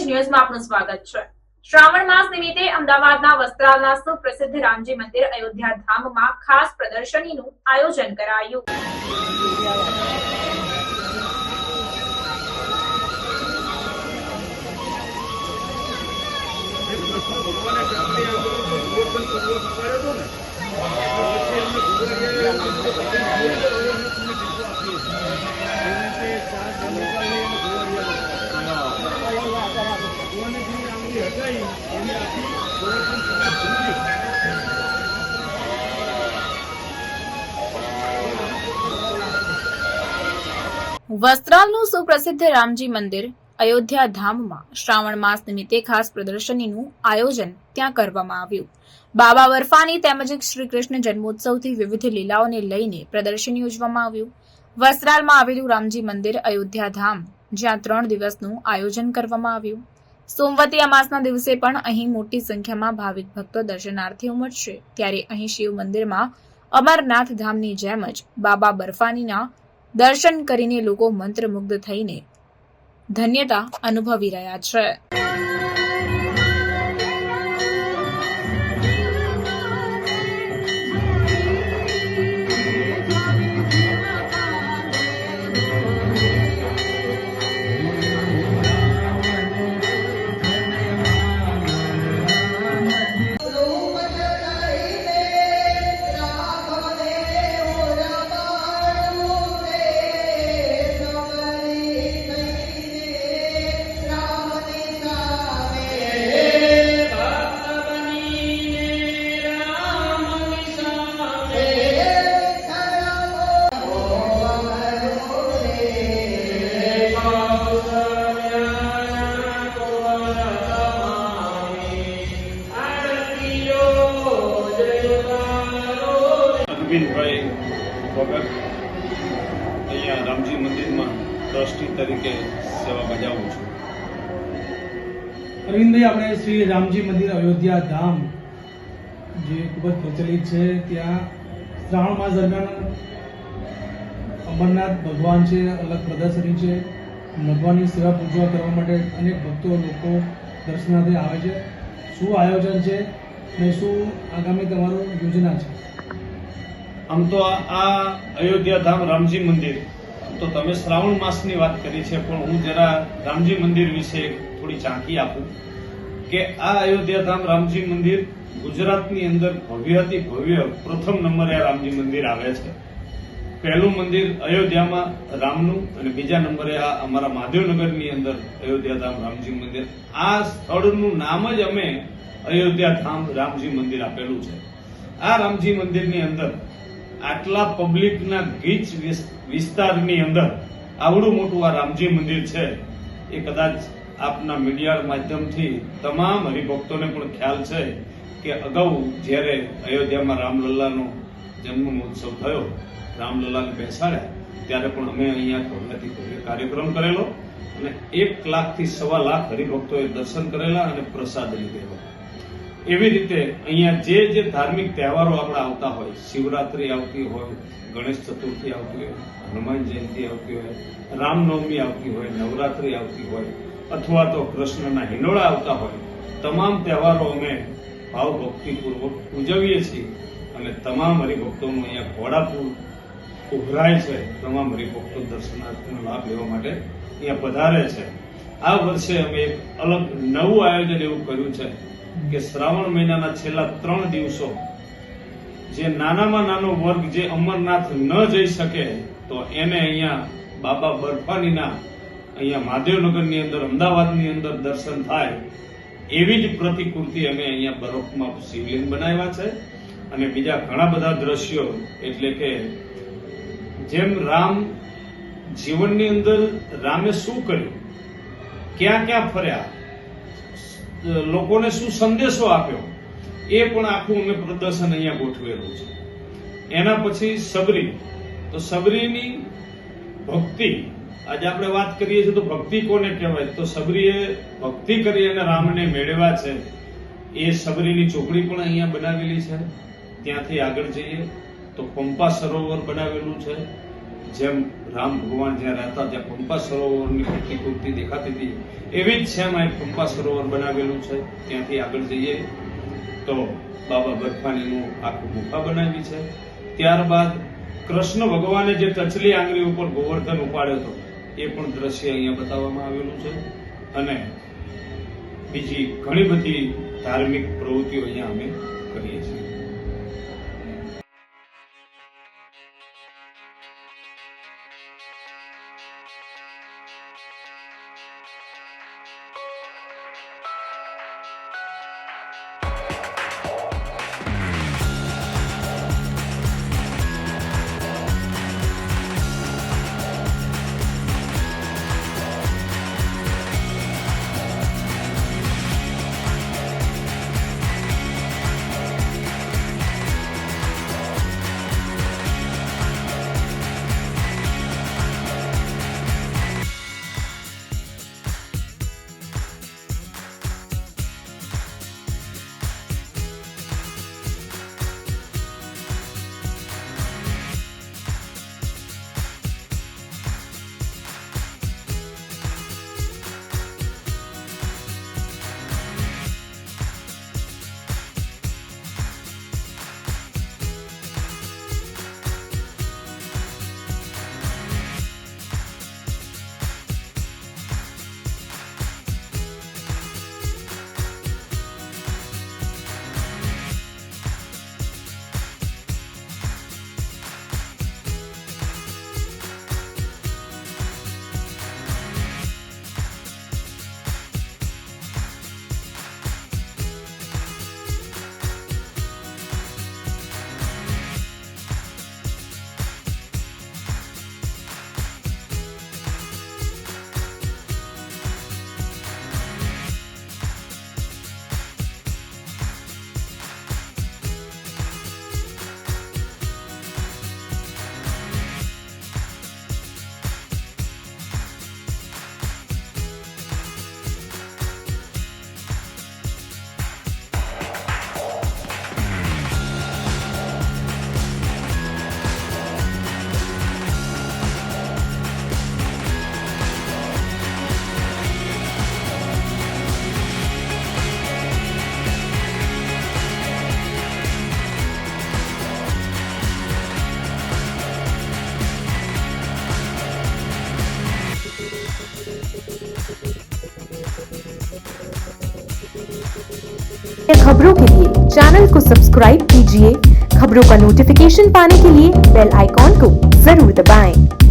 ન્યૂઝમાં આપનું સ્વાગત છે। શ્રાવણ માસ નિમિત્તે અમદાવાદના વસ્ત્રાલના સુપ્રસિદ્ધ રામજી મંદિર અયોધ્યા ધામમાં ખાસ પ્રદર્શનીનું આયોજન કરાયું। વસ્ત્રાલનું સુપ્રસિદ્ધ રામજી મંદિર અયોધ્યા ધામમાં શ્રાવણ માસ નિમિત્તે ખાસ પ્રદર્શનીનું આયોજન ત્યાં કરવામાં આવ્યું। બાબા બર્ફાની તેમજ શ્રી કૃષ્ણ જન્મોત્સવથી વિવિધ લીલાઓને લઈને પ્રદર્શની યોજવામાં આવ્યું। વસ્ત્રાલમાં આવેલું રામજી મંદિર અયોધ્યા ધામ, જ્યાં 3 દિવસનું આયોજન કરવામાં આવ્યું। સોમવતી અમાસના દિવસે પણ અહીં મોટી સંખ્યામાં ભાવિક ભક્તો દર્શનાર્થે ઉમટશે। ત્યારે અહીં શિવ મંદિરમાં અમરનાથ ધામની જેમ જ બાબા બર્ફાનીના દર્શન કરીને લોકો મંત્રમુગ્ધ થઈને ધન્યતા અનુભવી રહ્યા છે। ભાઈ વગર અહીંયા રામજી મંદિરમાં ટ્રસ્ટી તરીકે સેવા બજાવું છું। અરવિંદભાઈ, આપણે શ્રી રામજી મંદિર અયોધ્યા ધામ જે ખૂબ જ પ્રચલિત છે, ત્યાં શ્રાવણ માસ દરમિયાન અમરનાથ ભગવાન છે, અલગ પ્રદર્શની છે, ભગવાનની સેવા પૂજા કરવા માટે અનેક ભક્તો લોકો દર્શનાર્થે આવે છે। શું આયોજન છે અને શું આગામી તમારું યોજના છે? આમ તો આ અયોધ્યા ધામ રામજી મંદિર, તો તમે શ્રાવણ માસની વાત કરી છે, પણ હું જરા રામજી મંદિર વિશે થોડી ઝાંખી આપું કે આ અયોધ્યા ધામ રામજી મંદિર ગુજરાતની અંદર ભવ્યથી ભવ્ય પ્રથમ નંબરે આ રામજી મંદિર આવે છે। પહેલું મંદિર અયોધ્યામાં રામનું અને બીજા નંબરે આ અમારા મહાદેવનગરની અંદર અયોધ્યા ધામ રામજી મંદિર। આ સ્થળનું નામ જ અમે અયોધ્યા ધામ રામજી મંદિર આપેલું છે। આ રામજી મંદિરની અંદર આટલા પબ્લિકના ગીચ વિસ્તારની અંદર આવડું મોટું આ રામજી મંદિર છે, એ કદાચ આપના મીડિયા માધ્યમથી તમામ હરિભક્તોને પણ ખ્યાલ છે કે અગાઉ જ્યારે અયોધ્યામાં રામલલ્લાનો જન્મ મહોત્સવ થયો, રામલલ્લાને બેસાડ્યા, ત્યારે પણ અમે અહીંયા ભવ્યથી ભવ્ય કાર્યક્રમ કરેલો અને 1 લાખથી 1.25 લાખ હરિભક્તોએ દર્શન કરેલા અને પ્રસાદ લીધેલો। એવી રીતે અહીંયા જે ધાર્મિક તહેવારો આપણા આવતા હોય, શિવરાત્રી આવતી હોય, ગણેશ ચતુર્થી આવતી હોય, હનુમાન જયંતિ આવતી હોય, રામનવમી આવતી હોય, નવરાત્રી આવતી હોય, અથવા તો કૃષ્ણના હિંડોળા આવતા હોય, તમામ તહેવારો અમે ભાવભક્તિપૂર્વક ઉજવીએ છીએ અને તમામ હરિભક્તોનું અહીંયા ઘોડાપુર ઉભરાય છે। તમામ હરિભક્તો દર્શનાર્થીનો લાભ લેવા માટે અહીંયા પધારે છે। આ વર્ષે અમે એક અલગ નવું આયોજન એવું કર્યું છે કે શ્રાવણ મહિનાના છેલ્લા 3 દિવસો જે નાનામાં નાનો વર્ગ જે અમરનાથ ન જઈ શકે, તો એને અહીંયા બાબા બર્ફાનીના અહીંયા મહાદેવનગરની અંદર, અમદાવાદની અંદર દર્શન થાય એવી જ પ્રતિકૃતિ અમે અહીંયા બરફમાં શિવલિંગ બનાવ્યા છે અને બીજા ઘણા બધા દ્રશ્યો, એટલે કે જેમ રામ જીવનની અંદર રામે શું કર્યું, ક્યાં ક્યાં ફર્યા, લોકોને શું સંદેશો આપ્યો, એ પણ આખું અમે પ્રદર્શન અહીંયા ગોઠવેલું છે। એના પછી સબરી, તો સબરીની ભક્તિ, આજે આપણે વાત કરીએ છીએ તો ભક્તિ કોને કહેવાય, તો સબરીએ ભક્તિ કરી અને રામને મેળવ્યા છે। એ સબરીની ચોકડી પણ અહીંયા બનાવેલી છે। ત્યાંથી આગળ જઈએ તો પંપા સરોવર બનાવેલું છે, જેમ રામ ભગવાન જ્યાં રહેતા ત્યાં પંપા સરોવરની પ્રતિકૃતિ દેખાતી હતી એવી જ સેમ આ પંપા સરોવર બનાવેલું છે. ત્યાંથી આગળ જઈએ તો બાબા બર્ફાનીનું આખું ગુફા બનાવી છે. ત્યારબાદ કૃષ્ણ ભગવાને જે ટચલી આંગળી ઉપર ગોવર્ધન ઉપાડ્યો હતો એ પણ દ્રશ્ય અહીંયા બતાવવામાં આવેલું છે. અને બીજી ઘણી બધી ધાર્મિક પ્રવૃત્તિઓ અહીંયા અમે કરીએ છીએ. खबरों के लिए चैनल को सब्सक्राइब कीजिए। खबरों का नोटिफिकेशन पाने के लिए बेल आइकॉन को जरूर दबाएं।